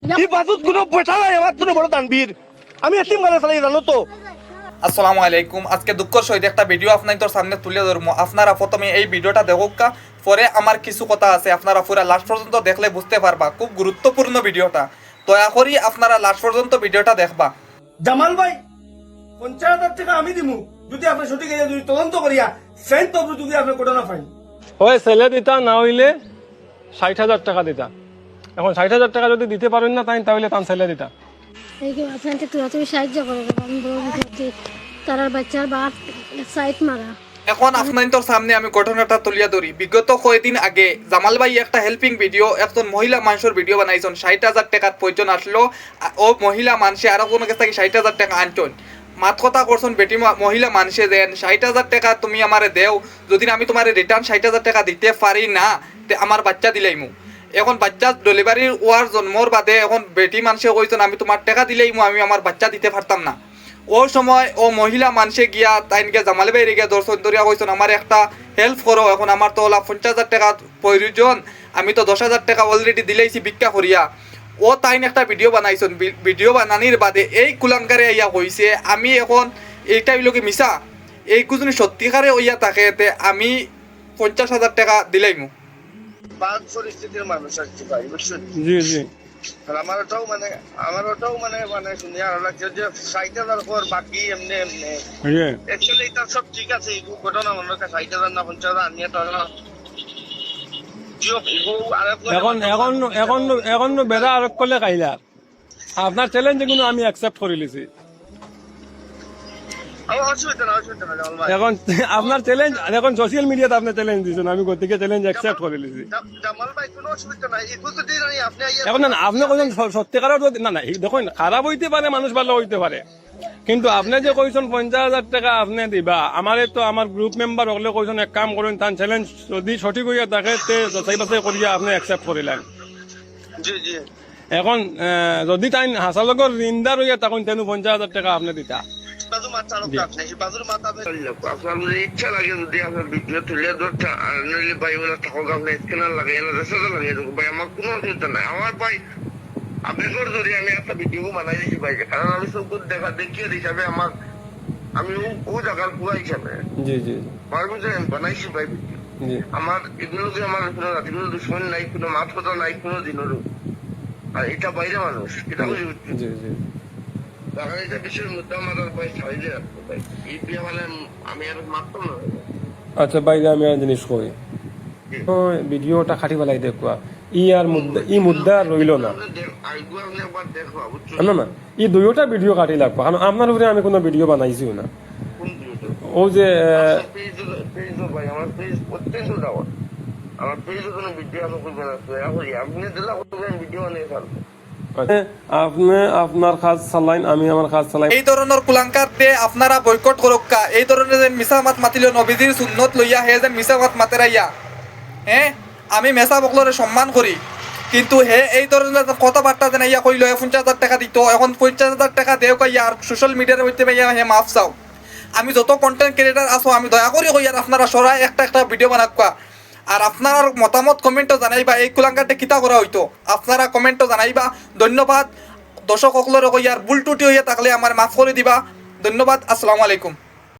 এই বাজুত কোনো পয়সা নাই আমার তুমি বড় দানবীর আমি এতিম গানা চালাই জানো তো। আসসালামু আলাইকুম। আজকে দুঃখের সহিত একটা ভিডিও আপনাদের সামনে তুলে ধরবো। আপনারা প্রথমে এই ভিডিওটা দেখুকা, পরে আমার কিছু কথা আছে, আপনারা পুরো লাস্ট পর্যন্ত দেখলে বুঝতে পারবা। খুব গুরুত্বপূর্ণ ভিডিওটা, দয়া করি আপনারা লাস্ট পর্যন্ত ভিডিওটা দেখবা। জামাল ভাই 50,000 টাকা আমি দিমু যদি আপনি সঠিক এরিয়া যদি তদন্ত করিয়া ফেন তো যদি আপনি ঘটনা পাই। হয় ছেলে দিতা, না হইলে 60,000 টাকা দিতা। এখন 60,000 টাকা যদি দিতে পারেন না তাই তাহলে তান ছেলে দিতা। আপনাকে তুমি সাহায্য করো, আমি বড় বিপদে তার বাচ্চার বাপ সাইট মারা। এখন আপনাদের সামনে আমি ঘটনাটা তুলিয়া ধরি। বিগত কয়েকদিন আগে জামাল ভাই একটা হেল্পিং ভিডিও, একজন মহিলা মানুষের ভিডিও বানাইছেন। 60,000 টাকার প্রয়োজন আসলো, ও মহিলা মানুষে আরো কোনো কাছ থেকে 60,000 টাকা আনছেন। মাত কথা করছেন বেটি মহিলা মানুষে দেন 60,000 টাকা তুমি আমারে দেও, যদি আমি তোমার রিটার্ন 60,000 টাকা দিতে পারি না তে আমার বাচ্চা দিলাইমু। এখন বাচ্চা ডেলিভারির ওয়ার জন্মর বাদে এখন বেটি মানুষে কইছেন আমি তোমার টাকা দিলেইমু, আমি আমার বাচ্চা দিতে পারতাম না। ও সময় ও মহিলা মানুষে গিয়া তাইনকে জামাল বাইরে গিয়া দর্শন ধরিয়া কইছেন আমার একটা হেল্প করো, এখন আমার তো ওলা 50,000 টাকা প্রয়োজন, আমি তো 10,000 টাকা অলরেডি দিলেইছি ভিক্ষা করিয়া। ও তাইন একটা ভিডিও বানাইছেন। ভিডিও বানানির বাদে এই কুলাঙ্কারে আইয়া কইছে আমি এখন এইটা হইলকে মিশা, এই কুজনি সত্যিকারে হইয়া থাকে তে আমি 50,000 টাকা দিলাইমু। বাদ পরিস্থিতির মানুষ আর কি ভাই, বুঝছেন? জি জি আর আমার ওটাও মানে শুনে আরো লাগছে যে 60,000 পর বাকি এমনি অ্যাকচুয়ালি এটা সব ঠিক আছে। এই ঘটনা মনে হয় 60,000 না 50,000 নিয়ে তো এখন এখন এখন এখন বেড়া আরোপ করলে কাইলা আপনার চ্যালেঞ্জ যেগুলো আমি অ্যাকসেপ্ট করে লিছি। অসুবিধা না জামাল ভাই। এখন আপনার চ্যালেঞ্জ, এখন সোশ্যাল মিডিয়াতে আপনি চ্যালেঞ্জ দিয়েছেন, আমি গতিকে চ্যালেঞ্জ অ্যাকসেপ্ট করে লিছি। জামাল ভাই কোনো অসুবিধা নাই, এই তো দিন আপনি এখন না আপনি কইছেন সত্যিকারের না না দেখুন, খারাপ হইতে পারে মানুষ ভালো হইতে পারে, কিন্তু আপনি যে কইছেন 50,000 টাকা আপনি দিবা, আমারে তো আমার গ্রুপ মেম্বার হলে কইছেন এক কাম করেন, তার চ্যালেঞ্জ যদি সঠিক হইয়া থাকে তে যাচাই বাছাই করিয়া আপনি অ্যাকসেপ্ট করিলেন। জি জি এখন যদি তাই হাসালগর রিন্দার হইয়া তখন তেন 50,000 টাকা আপনি দিতা। বাজু মাথা আপনি বাজুর মাথা আপনার যদি ইচ্ছা লাগে যদি আপনার ভিডিও তুলে ধরতে আর নইলে ভাই বলে থাকো আপনি স্ক্যানার লাগাই না রেসাটা লাগিয়ে দেবো ভাই, আমার কোনো অসুবিধা নাই। আমার ভাই আপনাদের ধরে আমি একটা ভিডিও বানাই দিয়েছি ভাই, কারণ আমি সব দেখা দেখিয়ে হিসাবে আমার আমি ও জায়গার পুরা হিসাবে জি জি আমার বুঝে বানাইছি ভাই ভিডিও। জি আমার এগুলোকে আমার কোনো রাতিগুলো দুশ্মন নাই, কোনো মাছ কথা নাই কোনো দিনেরও। আর এটা বাইরে মানুষ, এটা বুঝে উঠছি জি জি তখন এটা বিশ্বের মুদ্রা আমার ভাই ছাড়িয়ে রাখতো ভাই। এই বিয়ে মানে আমি আর মারতাম না। আচ্ছা বাইরে আমি আর জিনিস কই ভিডিওটা খাটি বেলাই দেখবা ই আর মুদ্দা ই মুদ্দা রইল না না না ই দুইটা ভিডিও কাটি লাগবো, কারণ আপনার উপরে আমি কোনো ভিডিও বানাইছিও না। ও যে ভাই আমার পেজ প্রত্যেকশো দেওয়া, আমার পেজে কোনো ভিডিও আমি করবে না, আপনি দিলে ভিডিও বানিয়ে ফেলবো। আপনি আপনার কাজ চালাইন, আমি আমার কাজ চালাই। এই ধরনের কুলাঙ্কারতে আপনারা বয়কট করক্কা। এই ধরনের যেন মিছা মাত মাতিল নবীজির সুন্নত লইয়া হে যেন মিছা মাত মাতেরাইয়া, হ্যাঁ আমি মেসা বকলরে সম্মান করি, কিন্তু হে এই ধরনের কথাবার্তা যেন ইয়া কইল 50,000 টাকা দিত, এখন 50,000 টাকা দেও কইয়া আর সোশ্যাল মিডিয়ার হইতে পাইয়া হে মাফ চাও। আমি যত কন্টেন্ট ক্রিয়েটার আছো আমি দয়া করি কইয়ার আপনারা সরাই একটা ভিডিও বানাক্কা। আর আপনার মতামত কমেন্টও জানাইবা এই কুলাঙ্কারটা কিতা করা হইতো, আপনারা কমেন্টও জানাইবা। ধন্যবাদ। দর্শক সকলের কইয়ার ভুল টুটি হইয়া থাকলে আমার মাফ করে দিবা। ধন্যবাদ। আসসালামু আলাইকুম।